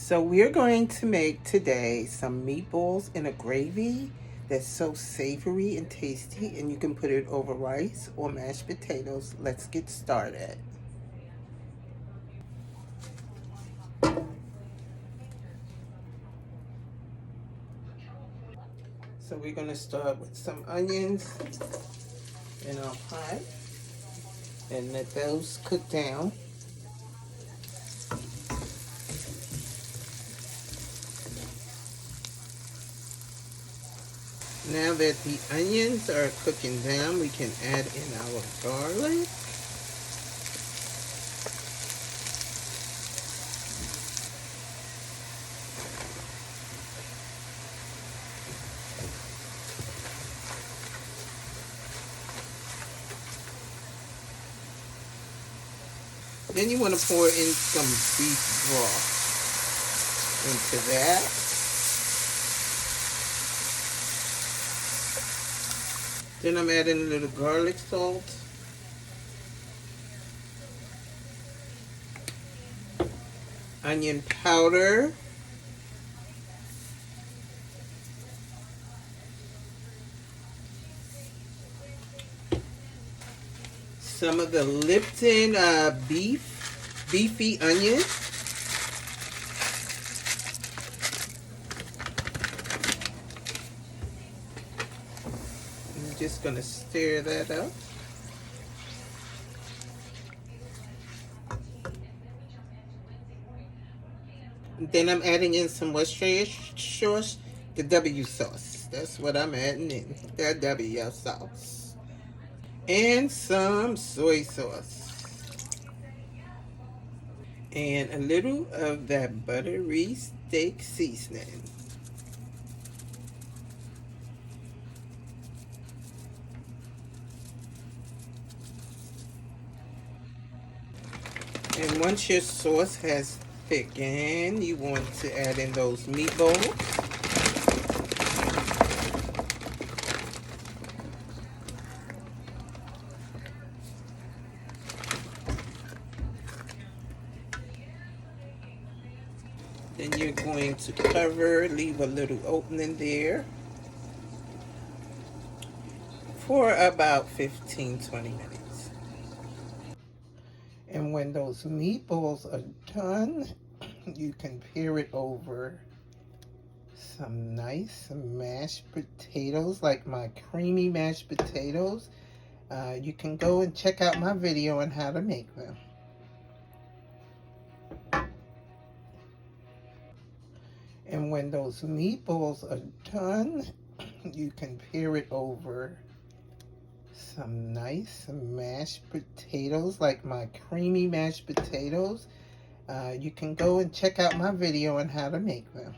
So we're going to make today some meatballs in a gravy that's so savory and tasty, and you can put it over rice or mashed potatoes. Let's get started. So we're going to start with some onions in our pot and let those cook down. Now that the onions are cooking down, we can add in our garlic. Then you want to pour in some beef broth into that. Then I'm adding a little garlic salt. Onion powder. Some of the Lipton beefy onion. I'm just going to stir that up. Then I'm adding in some Worcestershire sauce, the W sauce. That's what I'm adding in, the W sauce. And some soy sauce. And a little of that buttery steak seasoning. And once your sauce has thickened, you want to add in those meatballs. Then you're going to cover, leave a little opening there for about 15-20 minutes. And when those meatballs are done, you can pair it over some nice mashed potatoes, like my creamy mashed potatoes. You can go and check out my video on how to make them. And when those meatballs are done, you can pair it over some nice mashed potatoes, like my creamy mashed potatoes. You can go and check out my video on how to make them.